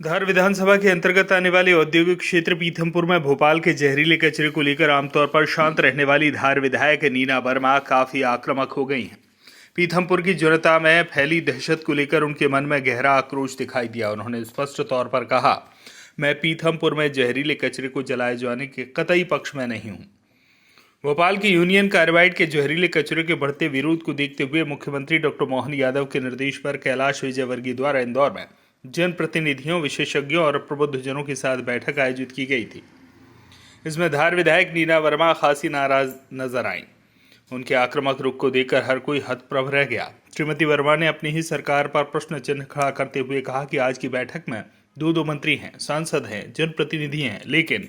धार विधानसभा के अंतर्गत आने वाले औद्योगिक क्षेत्र पीथमपुर में भोपाल के जहरीले कचरे को लेकर आमतौर पर शांत रहने वाली धार विधायक नीना वर्मा काफी आक्रामक हो गई हैं। पीथमपुर की जनता में फैली दहशत को लेकर उनके मन में गहरा आक्रोश दिखाई दिया। उन्होंने स्पष्ट तौर पर कहा, मैं पीथमपुर में जहरीले कचरे को जलाए जाने के कतई पक्ष में नहीं हूँ। भोपाल की यूनियन कार्बाइड के जहरीले कचरे के बढ़ते विरोध को देखते हुए मुख्यमंत्री डॉक्टर मोहन यादव के निर्देश पर कैलाश विजयवर्गीय द्वारा इंदौर में जनप्रतिनिधियों, विशेषज्ञों और प्रबुद्धजनों के साथ बैठक आयोजित की गई थी। इसमें धार विधायक नीना वर्मा खासी नाराज नजर आईं। उनके आक्रामक रुख को देखकर हर कोई हतप्रभ रह गया। श्रीमती वर्मा ने अपनी ही सरकार पर प्रश्न चिन्ह खड़ा करते हुए कहा कि आज की बैठक में दो मंत्री हैं, सांसद हैं, जनप्रतिनिधि हैं, लेकिन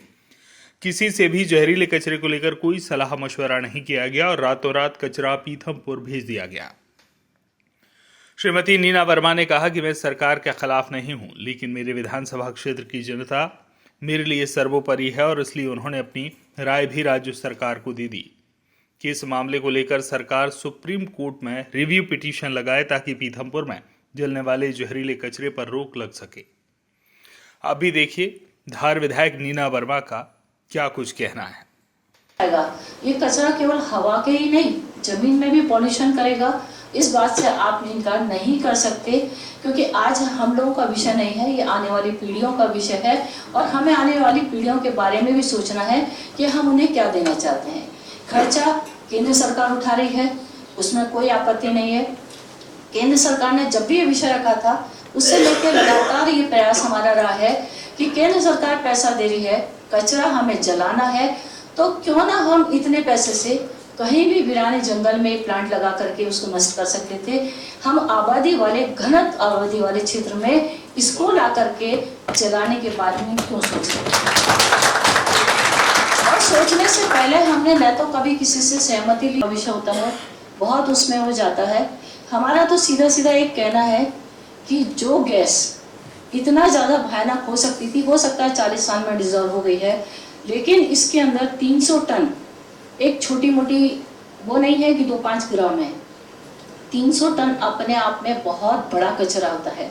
किसी से भी जहरीले कचरे को लेकर कोई सलाह मशवरा नहीं किया गया और रातों रात कचरा पीथमपुर भेज दिया गया। श्रीमती नीना वर्मा ने कहा कि मैं सरकार के खिलाफ नहीं हूं, लेकिन मेरे विधानसभा क्षेत्र की जनता मेरे लिए सर्वोपरि है और इसलिए उन्होंने अपनी राय भी राज्य सरकार को दे दी कि इस मामले को लेकर सरकार सुप्रीम कोर्ट में रिव्यू पिटीशन लगाए ताकि पीथमपुर में जलने वाले जहरीले कचरे पर रोक लग सके। अभी देखिए धार विधायक नीना वर्मा का क्या कुछ कहना है। ये कचरा केवल हवा के ही नहीं, जमीन में भी पॉल्यूशन करेगा। इस बात से आप इनकार नहीं कर सकते, क्योंकि आज हम लोगों का विषय नहीं है, ये आने वाली पीढ़ियों का विषय है और हमें आने वाली पीढ़ियों के बारे में भी सोचना है कि हम उन्हें क्या देना चाहते हैं। खर्चा केंद्र सरकार उठा रही है, उसमें कोई आपत्ति नहीं है। केंद्र सरकार ने जब भी ये विषय रखा था, उससे लेकर लगातार ये प्रयास हमारा रहा है कि केंद्र सरकार पैसा दे रही है, कचरा हमें जलाना है, तो क्यों ना हम इतने पैसे से कहीं भी वीराने जंगल में प्लांट लगा करके उसको नष्ट कर सकते थे। हम आबादी वाले, घनत्व आबादी वाले क्षेत्र में इसको ला करके जलाने के बारे में क्यों सोचते? और सोचने से पहले हमने न तो कभी किसी से सहमति ली, विषय होता है बहुत उसमें हो जाता है। हमारा तो सीधा सीधा एक कहना है कि जो गैस इतना ज्यादा भयानक हो सकती थी, हो सकता है 40 साल में डिजॉल्व हो गई है, लेकिन इसके अंदर 300 टन, एक छोटी मोटी वो नहीं है कि 2-5 ग्राम है, 300 टन अपने आप में बहुत बड़ा कचरा होता है।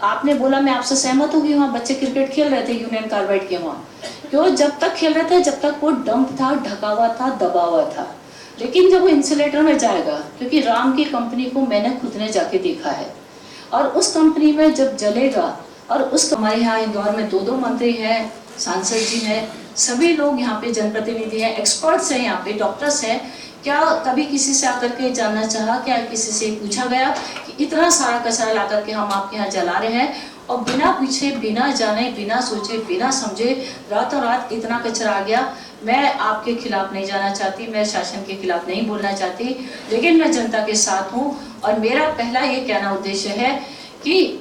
आपने बोला, मैं आपसे सहमत हूँ कि वहाँ बच्चे क्रिकेट खेल रहे थे यूनियन कार्बाइड के वहाँ, क्यों? जब तक खेल रहे थे जब तक वो डंप था, ढका हुआ था, दबा हुआ था। लेकिन जब वो इंसुलेटर में जाएगा, क्योंकि राम की कंपनी को मैंने खुद ने जाके देखा है, और उस कंपनी में जब जलेगा, और उस हमारे यहाँ इंदौर में 2 मंत्री हैं, सांसद जी हैं, सभी लोग यहाँ पे जनप्रतिनिधि हैं, एक्सपर्ट्स हैं, यहाँ पे डॉक्टर्स हैं। क्या कभी किसी से आकर के जानना चाहा, क्या किसी से पूछा गया कि इतना सारा कचरा ला करके हम आपके यहाँ जला रहे हैं और बिना पूछे, बिना जाने, बिना सोचे, बिना समझे रातों रात इतना कचरा आ गया? मैं आपके खिलाफ नहीं जाना चाहती, मैं शासन के खिलाफ नहीं बोलना चाहती, लेकिन मैं जनता के साथ हूँ और मेरा पहला ये कहना उद्देश्य है कि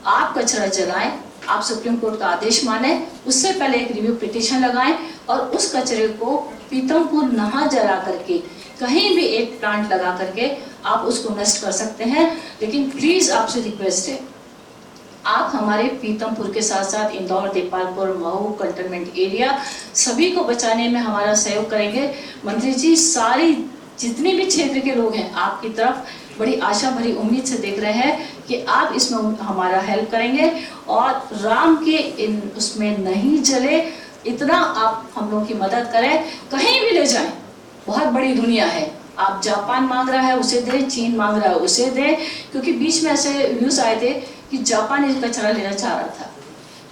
आप कचरा जलाएं, आप सुप्रीम कोर्ट का आदेश माने, उससे पहले एक रिव्यू पिटीशन लगाएं और उस कचरे को पीथमपुर नहा जला करके कहीं भी एक प्लांट लगा करके आप उसको नष्ट कर सकते हैं। लेकिन प्लीज आपसे रिक्वेस्ट है, आप हमारे पीथमपुर के साथ साथ इंदौर, देपालपुर, महू, कंटेनमेंट एरिया सभी को बचाने में हमारा सहयोग करेंगे। मंत्री जी, सारी जितने भी क्षेत्र के लोग हैं आपकी तरफ बड़ी आशा भरी उम्मीद से देख रहे हैं कि आप इसमें हमारा हेल्प करेंगे और राम के उसमें नहीं जले, इतना आप हम लोग की मदद करें। कहीं भी ले जाएं, बहुत बड़ी दुनिया है, आप जापान मांग रहा है उसे दे, चीन मांग रहा है उसे दे, क्योंकि बीच में ऐसे व्यूज आए थे कि जापान इस कचरा लेना चाह रहा था।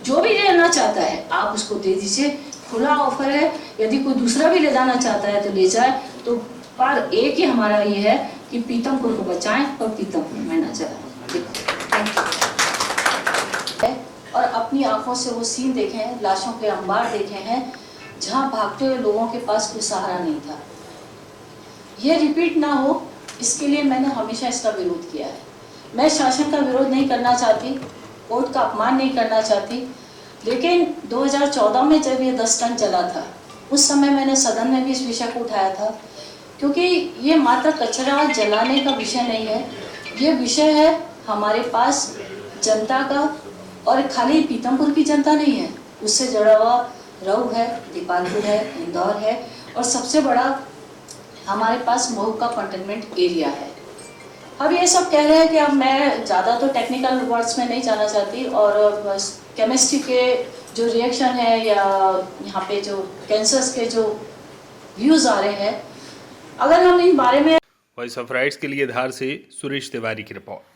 जो भी लेना चाहता है आप उसको दे दीजिए, खुला ऑफर है। यदि कोई दूसरा भी ले जाना चाहता है तो ले जाए, तो पर एक ही हमारा ये है कि पीथमपुर को बचाएं और पीथमपुर में न जलाएं। और अपनी आंखों से वो सीन देखे हैं, लाशों के अंबार देखे हैं, जहां भागते हुए लोगों के पास कोई सहारा नहीं था। ये रिपीट ना हो, इसके लिए मैंने हमेशा इसका विरोध किया है। मैं शासन का विरोध नहीं करना चाहती, कोर्ट का अपमान नहीं करना चाहती, लेकिन 2014 में जब ये 10 टन चला था, उस समय मैंने सदन में भी इस विषय को उठाया था, क्योंकि ये मात्र कचरा जलाने का विषय नहीं है, ये विषय है हमारे पास जनता का, और खाली पीथमपुर की जनता नहीं है, उससे जुड़ा हुआ रहू है, दीपालपुर है, इंदौर है, और सबसे बड़ा हमारे पास महू का कंटेनमेंट एरिया है। अब ये सब कह रहे हैं कि अब मैं ज़्यादा तो टेक्निकल वर्ड्स में नहीं जाना चाहती और केमिस्ट्री के जो रिएक्शन है या यहाँ पे जो कैंसर्स के जो व्यूज़ आ रहे हैं, अगर हम इन बारे में वॉइस ऑफ राइट्स के लिए धार से सुरेश तिवारी की रिपोर्ट।